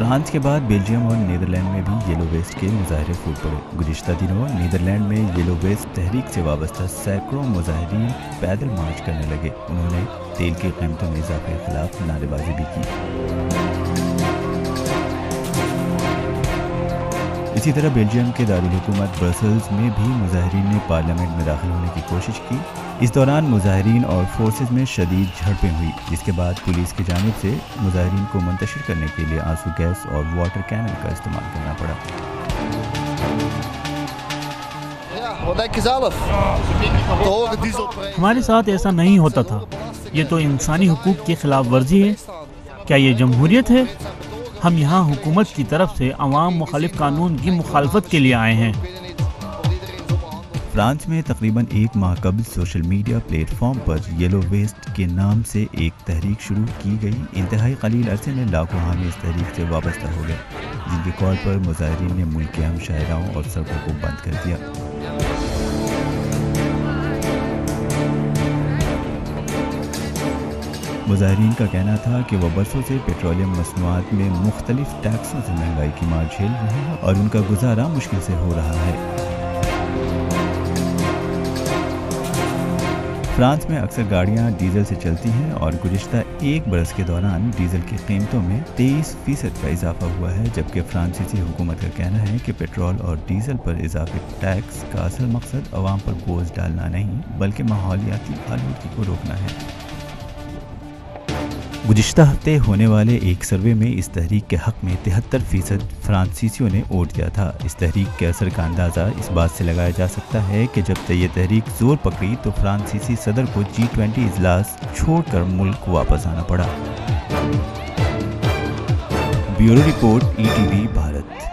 France کے بعد Belgium اور نیدرلینڈ میں بھی یلو ویسٹ کے مظاہرے پھوٹ پڑے۔ گزشتہ دنوں نیدرلینڈ میں یلو ویسٹ تحریک سے وابستہ سینکڑوں مظاہرین پیدل مارچ کرنے لگے۔ انہوں نے تیل کی قیمتوں میں اضافے کے خلاف نعرے بازی بھی کی۔ اسی طرح بیلجیم کے دارالحکومت برسلز میں بھی مظاہرین نے پارلیمنٹ میں داخل ہونے کی کوشش کی۔ اس دوران مظاہرین اور فورسز میں شدید جھڑپیں ہوئی، جس کے بعد پولیس کی جانب سے مظاہرین کو منتشر کرنے کے لیے آنسو گیس اور واٹر کینن کا استعمال کرنا پڑا۔ ہمارے ساتھ ایسا نہیں ہوتا تھا، یہ تو انسانی حقوق کی خلاف ورزی ہے۔ کیا یہ جمہوریت ہے؟ ہم یہاں حکومت کی طرف سے عوام مخالف قانون کی مخالفت کے لیے آئے ہیں۔ فرانس میں تقریباً ایک ماہ قبل سوشل میڈیا پلیٹ فارم پر یلو ویسٹ کے نام سے ایک تحریک شروع کی گئی۔ انتہائی قلیل عرصے میں لاکھوں حامی اس تحریک سے وابستہ ہو گئے، جن کے کال پر مظاہرین نے ملک کے اہم شاہراہوں اور سڑکوں کو بند کر دیا۔ مظاہرین کا کہنا تھا کہ وہ برسوں سے پیٹرولیم مصنوعات میں مختلف ٹیکسوں سے مہنگائی کی مار جھیل رہے ہیں اور ان کا گزارا مشکل سے ہو رہا ہے۔ فرانس میں اکثر گاڑیاں ڈیزل سے چلتی ہیں اور گزشتہ ایک برس کے دوران ڈیزل کی قیمتوں میں 23% کا اضافہ ہوا ہے، جبکہ فرانسیسی حکومت کا کہنا ہے کہ پیٹرول اور ڈیزل پر اضافی ٹیکس کا اصل مقصد عوام پر بوجھ ڈالنا نہیں بلکہ ماحولیاتی آلودگی کو روکنا ہے۔ گزشتہ ہفتے ہونے والے ایک سروے میں اس تحریک کے حق میں 73% فرانسیسیوں نے ووٹ دیا تھا۔ اس تحریک کے اثر کا اندازہ اس بات سے لگایا جا سکتا ہے کہ جب یہ تحریک زور پکڑی تو فرانسیسی صدر کو G20 اجلاس چھوڑ کر ملک واپس آنا پڑا۔ Bureau report ETV Bharat.